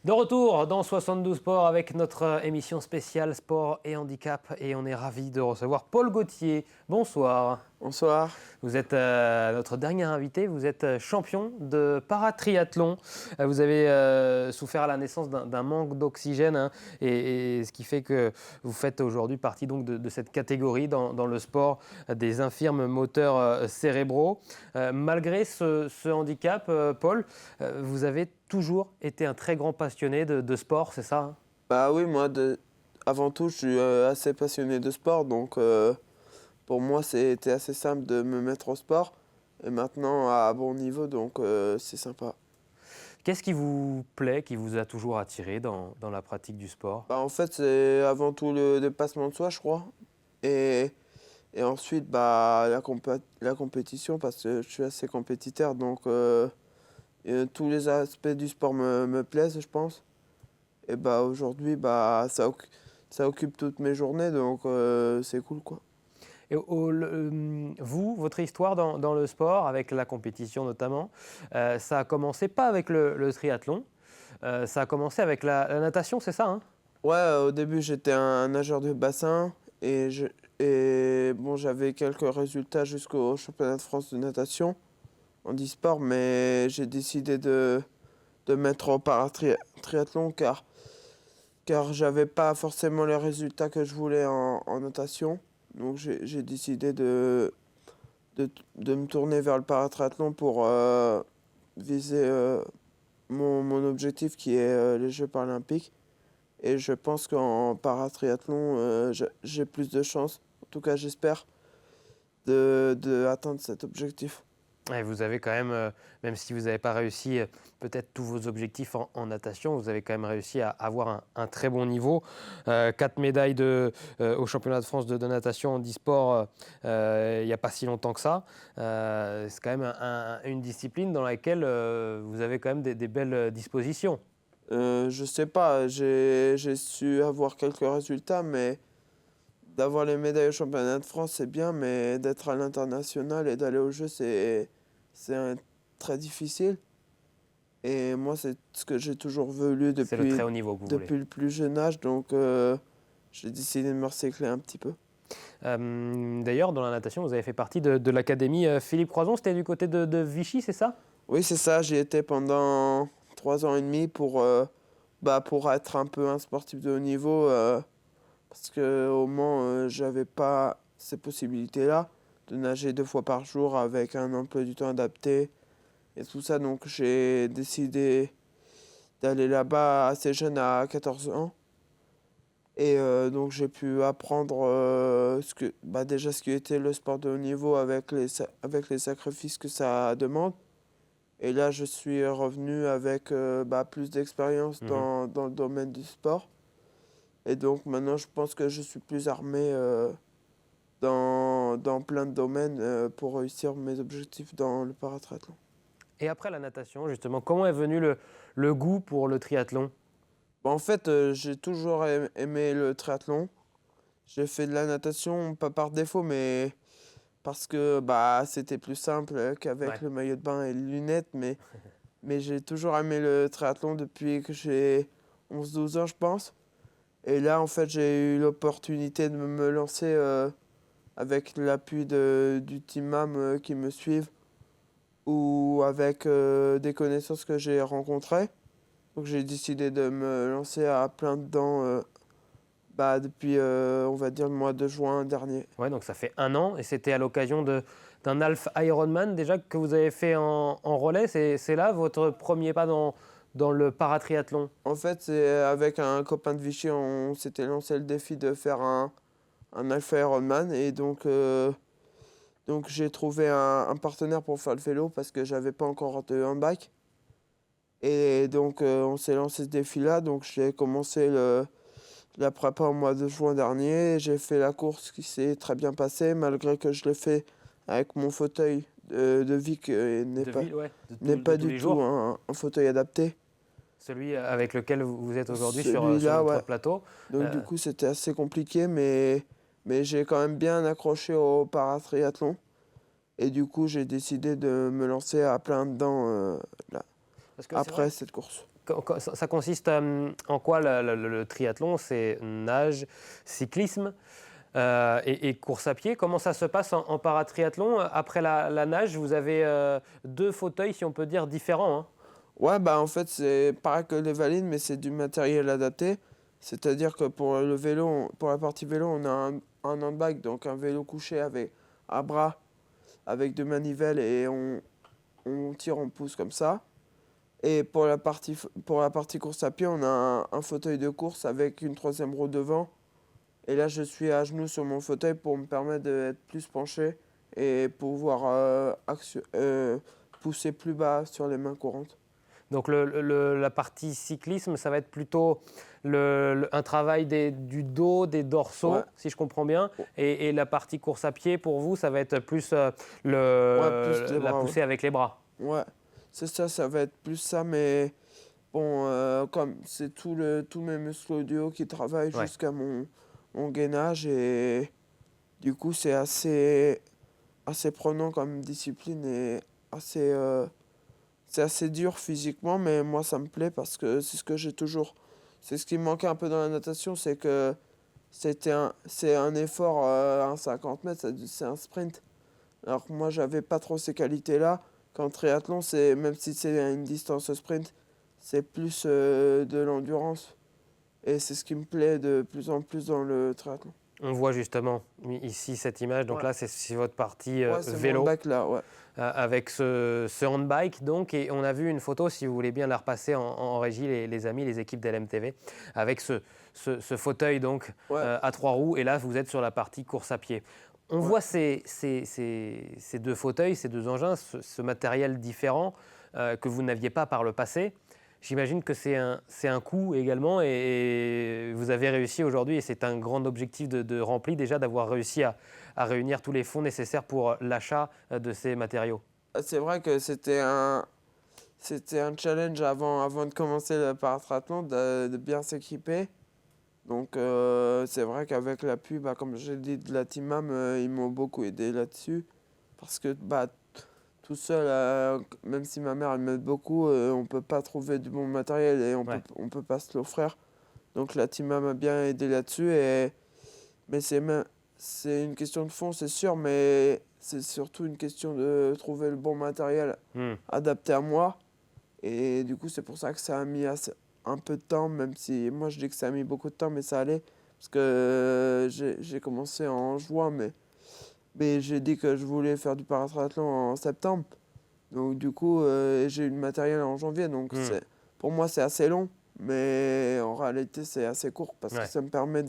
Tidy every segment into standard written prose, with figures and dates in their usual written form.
De retour dans 72 Sports avec notre émission spéciale sport et handicap et on est ravis de recevoir Paul Gauthier. Bonsoir. Bonsoir. Vous êtes notre dernier invité, vous êtes champion de paratriathlon. Vous avez souffert à la naissance d'un manque d'oxygène et ce qui fait que vous faites aujourd'hui partie donc de cette catégorie dans le sport des infirmes moteurs cérébraux. Malgré ce handicap, Paul, vous avez toujours été un très grand passionné de sport, c'est ça, hein? Bah oui, avant tout, je suis assez passionné de sport, donc pour moi, c'était assez simple de me mettre au sport. Et maintenant, à bon niveau, donc c'est sympa. Qu'est-ce qui vous plaît, qui vous a toujours attiré dans la pratique du sport? Bah, en fait, c'est avant tout le dépassement de soi, je crois. Et, et ensuite, bah, la compétition, parce que je suis assez compétiteur, donc tous les aspects du sport me plaisent, je pense. Et bah, aujourd'hui, bah, ça occupe toutes mes journées, donc c'est cool, quoi. Et vous, votre histoire dans le sport, avec la compétition notamment, ça a commencé pas avec le triathlon, ça a commencé avec la natation, c'est ça, hein? Ouais, au début, j'étais un nageur de bassin et bon, j'avais quelques résultats jusqu'au championnat de France de natation en e-sport, mais j'ai décidé de mettre au paratriathlon car j'avais pas forcément les résultats que je voulais en natation. Donc j'ai décidé de me tourner vers le paratriathlon pour viser mon objectif qui est les Jeux paralympiques. Et je pense qu'en paratriathlon, j'ai plus de chances, en tout cas j'espère, de atteindre cet objectif. Et vous avez quand même si vous n'avez pas réussi peut-être tous vos objectifs en natation, vous avez quand même réussi à avoir un très bon niveau. 4 médailles au championnat de France de natation en e-sport il n'y a pas si longtemps que ça. C'est quand même une discipline dans laquelle vous avez quand même des belles dispositions. Je sais pas, j'ai su avoir quelques résultats, mais d'avoir les médailles au championnat de France, c'est bien, mais d'être à l'international et d'aller aux Jeux, c'est très difficile. Et moi, c'est ce que j'ai toujours voulu C'est le très haut niveau que vous voulez. depuis le plus jeune âge, donc j'ai décidé de me recycler un petit peu. D'ailleurs, dans la natation, vous avez fait partie de l'académie Philippe Croizon, c'était du côté de Vichy, c'est ça? Oui, c'est ça, j'y étais pendant 3 ans et demi pour être un peu un sportif de haut niveau, parce qu'au Mans, j'avais pas ces possibilités-là de nager 2 fois par jour avec un emploi du temps adapté et tout ça. Donc j'ai décidé d'aller là-bas assez jeune, à 14 ans. Et donc j'ai pu apprendre déjà ce qui était le sport de haut niveau avec avec les sacrifices que ça demande. Et là, je suis revenu avec plus d'expérience Mhm. dans le domaine du sport. Et donc maintenant, je pense que je suis plus armé dans plein de domaines pour réussir mes objectifs dans le paratriathlon. Et après la natation, justement, comment est venu le goût pour le triathlon? Bon, en fait, j'ai toujours aimé le triathlon. J'ai fait de la natation, pas par défaut, mais parce que c'était plus simple qu'avec Ouais. le maillot de bain et les lunettes. Mais j'ai toujours aimé le triathlon depuis que j'ai 11 12 ans, je pense. Et là, en fait, j'ai eu l'opportunité de me lancer avec l'appui du Team MAM qui me suivent ou avec des connaissances que j'ai rencontrées. Donc j'ai décidé de me lancer à plein dedans depuis, on va dire, le mois de juin dernier. Ouais, donc ça fait 1 an et c'était à l'occasion d'un Half Ironman déjà que vous avez fait en relais. C'est là votre premier pas dans le paratriathlon? En fait, c'est avec un copain de Vichy, on s'était lancé le défi de faire un Alpha Ironman. Et donc j'ai trouvé un partenaire pour faire le vélo parce que j'avais pas encore de handbike. Et donc on s'est lancé ce défi-là. Donc j'ai commencé la prépa au mois de juin dernier. J'ai fait la course qui s'est très bien passée, malgré que je l'ai fait avec mon fauteuil de vie qui De ville, ouais, n'est de pas tous du les tout jours. un fauteuil adapté. Celui avec lequel vous êtes aujourd'hui sur Celui-là, notre ouais. plateau. Donc du Euh, coup, c'était assez compliqué, mais j'ai quand même bien accroché au paratriathlon. Et du coup, j'ai décidé de me lancer à plein dedans là, Parce que c'est vrai après que cette course. Ça consiste en quoi le triathlon? C'est nage, cyclisme et course à pied. Comment ça se passe en paratriathlon? Après la nage, vous avez deux fauteuils, si on peut dire, différents, hein. Ouais, bah en fait, c'est pareil que les valides, mais c'est du matériel adapté. C'est-à-dire que pour le vélo, pour la partie vélo, on a un handbike, donc un vélo couché avec à bras, avec deux manivelles et on tire, on pousse comme ça. Et pour la partie course à pied, on a un fauteuil de course avec une troisième roue devant. Et là, je suis à genoux sur mon fauteuil pour me permettre d'être plus penché et pouvoir pousser plus bas sur les mains courantes. Donc la partie cyclisme, ça va être plutôt un travail du dos, des dorsaux, Ouais, si je comprends bien. Et la partie course à pied, pour vous, ça va être plus ouais, plus les la bras, ouais. poussée avec les bras. Ouais, c'est ça, ça va être plus ça, mais bon, comme c'est tous mes muscles du haut qui travaillent Ouais. jusqu'à mon gainage, et du coup, assez prenant comme discipline et c'est assez dur physiquement, mais moi, ça me plaît parce que c'est ce que j'ai toujours. C'est ce qui me manquait un peu dans la natation, c'est que c'est un effort à 50 mètres, c'est un sprint. Alors que moi, j'avais pas trop ces qualités-là. Qu'en triathlon, même si c'est à une distance sprint, c'est plus de l'endurance. Et c'est ce qui me plaît de plus en plus dans le triathlon. On voit justement ici cette image. Donc Ouais, là, c'est votre partie ouais, c'est mon vélo bac là, ouais. avec ce handbike. Donc, et on a vu une photo, si vous voulez bien la repasser en régie, les amis, les équipes d'LMTV, avec ce fauteuil donc Ouais, à trois roues. Et là, vous êtes sur la partie course à pied. On ouais. voit ces deux fauteuils, ces deux engins, ce matériel différent que vous n'aviez pas par le passé. J'imagine que c'est un coût également et vous avez réussi aujourd'hui et c'est un grand objectif de rempli déjà d'avoir réussi à réunir tous les fonds nécessaires pour l'achat de ces matériaux. C'est vrai que c'était un challenge avant de commencer le paratriathlon de bien s'équiper. Donc c'est vrai qu'avec l'appui, bah, comme j'ai dit, de la Team Am, ils m'ont beaucoup aidé là-dessus. Parce que bah, tout seul, même si ma mère elle m'aide beaucoup, on peut pas trouver du bon matériel et Ouais. on peut pas se l'offrir. Donc la Team Am m'a bien aidé là-dessus. Mais c'est une question de fond, c'est sûr, mais c'est surtout une question de trouver le bon matériel Hmm. adapté à moi. Et du coup, c'est pour ça que ça a mis un peu de temps, même si moi je dis que ça a mis beaucoup de temps, mais ça allait. Parce que j'ai commencé en juin, mais j'ai dit que je voulais faire du paratriathlon en septembre. Donc du coup, j'ai eu le matériel en janvier. Donc Hmm. pour moi, c'est assez long, mais en réalité, c'est assez court parce que Ouais. ça me permet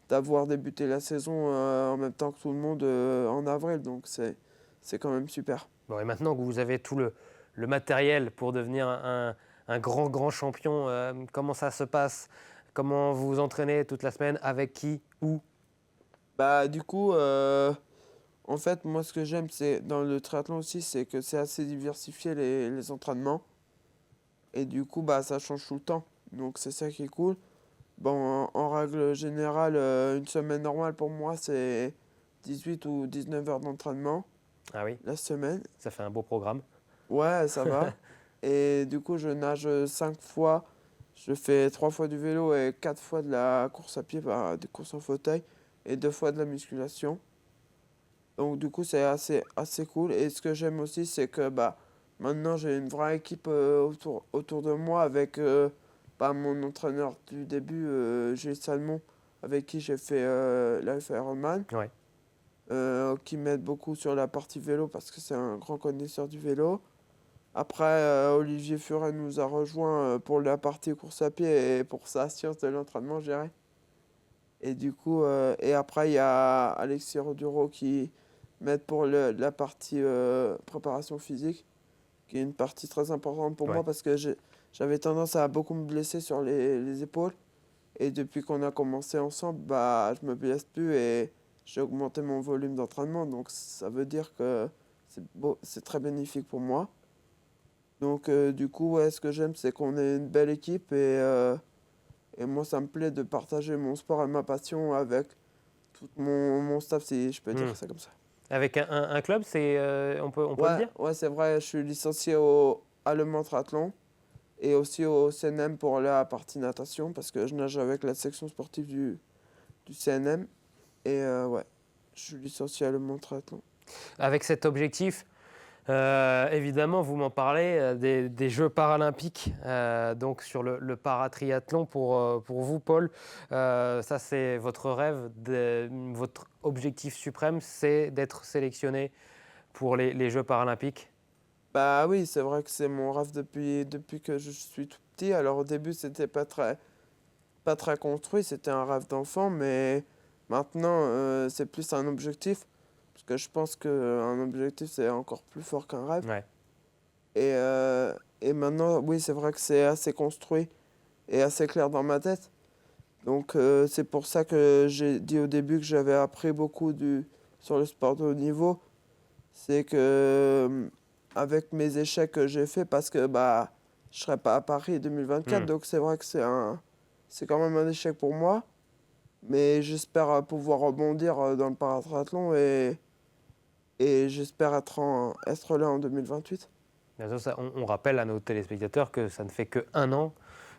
d'avoir débuté la saison en même temps que tout le monde en avril. Donc c'est quand même super. Bon, et maintenant que vous avez tout le matériel pour devenir un grand champion, comment ça se passe? Comment vous vous entraînez toute la semaine? Avec qui? Où? Bah du coup, en fait, moi ce que j'aime c'est dans le triathlon aussi, c'est que c'est assez diversifié les entraînements. Et du coup, bah ça change tout le temps. Donc c'est ça qui est cool. Bon, en règle générale, une semaine normale pour moi, c'est 18 ou 19 heures d'entraînement Ah oui, la semaine. ça fait un beau programme. Ouais, ça va. Et du coup, je nage 5 fois. Je fais 3 fois du vélo et 4 fois de la course à pied, bah, des courses en fauteuil, et 2 fois de la musculation. Donc du coup, c'est assez cool. Et ce que j'aime aussi, c'est que bah, maintenant, j'ai une vraie équipe autour de moi avec bah, mon entraîneur du début, Gilles Salmon, avec qui j'ai fait la Ironman, Ouais. qui m'aide beaucoup sur la partie vélo parce que c'est un grand connaisseur du vélo. Après, Olivier Furet nous a rejoint pour la partie course à pied et pour sa science de l'entraînement, je dirais. Et du coup, et après, il y a Alexis Roduro qui m'aide pour la partie préparation physique, qui est une partie très importante pour Ouais. moi parce que j'avais tendance à beaucoup me blesser sur les épaules. Et depuis qu'on a commencé ensemble, bah, je me blesse plus et j'ai augmenté mon volume d'entraînement. Donc ça veut dire que c'est très bénéfique pour moi. Donc du coup, ouais, ce que j'aime, c'est qu'on est une belle équipe et moi, ça me plaît de partager mon sport et ma passion avec tout mon staff, si je peux Hmm. dire ça comme ça. Avec un club, on peut le Ouais, dire? ouais, c'est vrai, je suis licencié à Le Mans Triathlon et aussi au CNM pour la partie natation, parce que je nage avec la section sportive du CNM. Et ouais, je suis licencié à Le Mans Triathlon. Avec cet objectif, évidemment, vous m'en parlez, des Jeux paralympiques, donc sur le paratriathlon pour vous, Paul. Ça, c'est votre rêve, votre objectif suprême, c'est d'être sélectionné pour les Jeux paralympiques. Bah oui, c'est vrai que c'est mon rêve depuis que je suis tout petit. Alors au début, c'était pas très construit, c'était un rêve d'enfant, mais maintenant, c'est plus un objectif. Parce que je pense qu'un objectif, c'est encore plus fort qu'un rêve. Ouais. Et maintenant, oui, c'est vrai que c'est assez construit et assez clair dans ma tête. Donc c'est pour ça que j'ai dit au début que j'avais appris beaucoup sur le sport de haut niveau. C'est que avec mes échecs que j'ai faits, parce que bah, je ne serai pas à Paris 2024, donc c'est vrai que c'est quand même un échec pour moi. Mais j'espère pouvoir rebondir dans le paratriathlon et j'espère être là en 2028. Bien sûr, on rappelle à nos téléspectateurs que ça ne fait que 1 an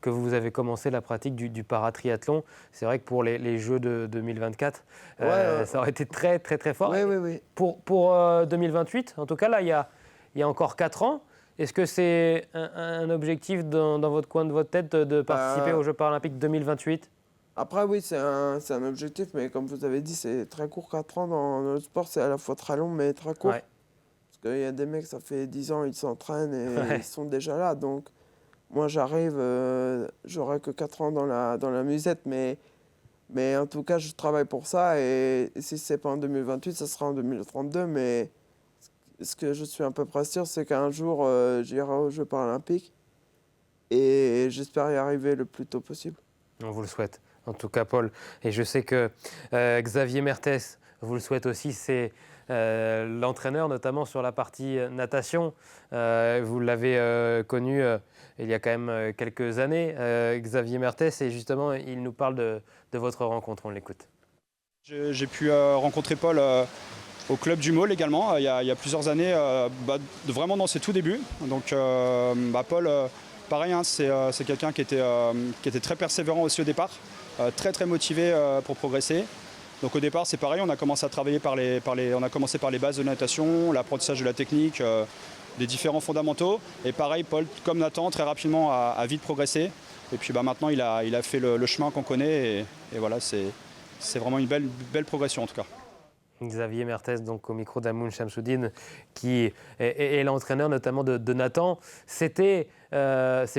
que vous avez commencé la pratique du paratriathlon. C'est vrai que pour les Jeux de 2024, ça aurait été très, très, très fort. Oui. Pour 2028, en tout cas, là, il y a encore 4 ans. Est-ce que c'est un objectif dans votre coin de votre tête de participer aux Jeux paralympiques 2028 ? Après, oui, c'est un objectif, mais comme vous avez dit, c'est très court. 4 ans dans le sport, c'est à la fois très long, mais très court. Ouais. Parce qu'il y a des mecs, ça fait 10 ans, ils s'entraînent et Ouais. ils sont déjà là. Donc, moi, j'arrive, j'aurai que 4 ans dans la musette, mais en tout cas, je travaille pour ça. Et si c'est pas en 2028, ça sera en 2032. Mais ce que je suis à peu près sûr, c'est qu'un jour, j'irai aux Jeux paralympiques. Et j'espère y arriver le plus tôt possible. On vous le souhaite, en tout cas, Paul. Et je sais que Xavier Mertès vous le souhaite aussi. C'est l'entraîneur, notamment sur la partie natation. Vous l'avez connu il y a quand même quelques années, Xavier Mertès. Et justement, il nous parle de votre rencontre. On l'écoute. J'ai pu rencontrer Paul au club du Maule également, il y a plusieurs années, vraiment dans ses tout débuts. Donc Paul, pareil, hein, c'est quelqu'un qui était très persévérant aussi au départ, très très motivé pour progresser. Donc au départ, c'est pareil, on a commencé à travailler on a commencé par les bases de natation, l'apprentissage de la technique, des différents fondamentaux. Et pareil, Paul, comme Nathan, très rapidement a vite progressé. Et puis maintenant, il a fait le chemin qu'on connaît. Et voilà, c'est vraiment une belle progression en tout cas. Xavier Mertès, donc au micro d'Amoun Chamsoudine, qui est l'entraîneur notamment de Nathan. C'est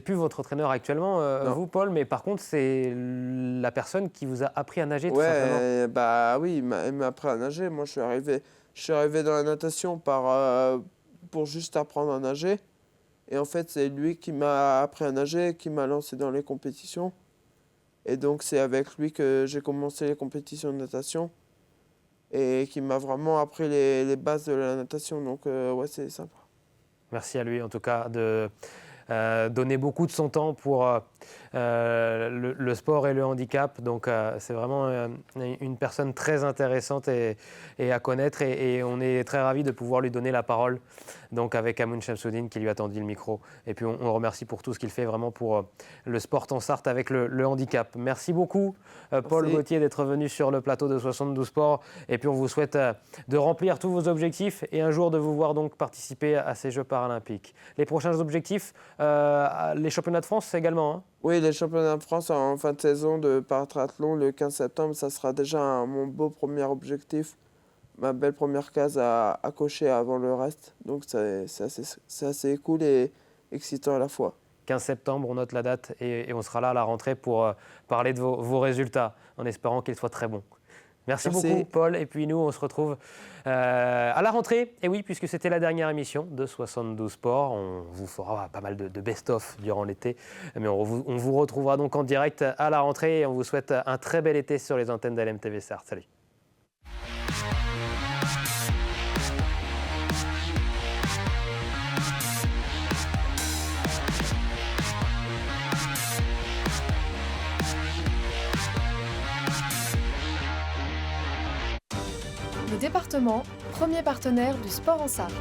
plus votre entraîneur actuellement, vous, Paul, mais par contre, c'est la personne qui vous a appris à nager, tout simplement. Ouais, bah oui, il m'a appris à nager. Moi, je suis arrivé dans la natation pour juste apprendre à nager. Et en fait, c'est lui qui m'a appris à nager, qui m'a lancé dans les compétitions. Et donc, c'est avec lui que j'ai commencé les compétitions de natation. Et qui m'a vraiment appris les bases de la natation. Donc, ouais, c'est sympa. Merci à lui, en tout cas, de donner beaucoup de son temps pour le sport et le handicap. Donc, c'est vraiment une personne très intéressante et à connaître. Et on est très ravis de pouvoir lui donner la parole, donc avec Amoun Chamsoudine qui lui a tendu le micro. Et puis, on le remercie pour tout ce qu'il fait vraiment pour le sport en Sarthe avec le handicap. Merci beaucoup, Paul Gauthier, d'être venu sur le plateau de 72 Sports. Et puis, on vous souhaite de remplir tous vos objectifs et un jour de vous voir donc participer à ces Jeux paralympiques. Les prochains objectifs, les championnats de France également, hein. Oui, les championnats de France en fin de saison de paratriathlon le 15 septembre, ça sera déjà mon beau premier objectif, ma belle première case à cocher avant le reste. Donc c'est assez cool et excitant à la fois. 15 septembre, on note la date et on sera là à la rentrée pour parler de vos résultats, en espérant qu'ils soient très bons. Merci beaucoup, Paul. Et puis nous, on se retrouve à la rentrée. Et oui, puisque c'était la dernière émission de 72 Sports, on vous fera pas mal de best-of durant l'été. Mais on vous retrouvera donc en direct à la rentrée. Et on vous souhaite un très bel été sur les antennes d'LMTV Sarthe. Salut. Le département, premier partenaire du sport en Sarthe.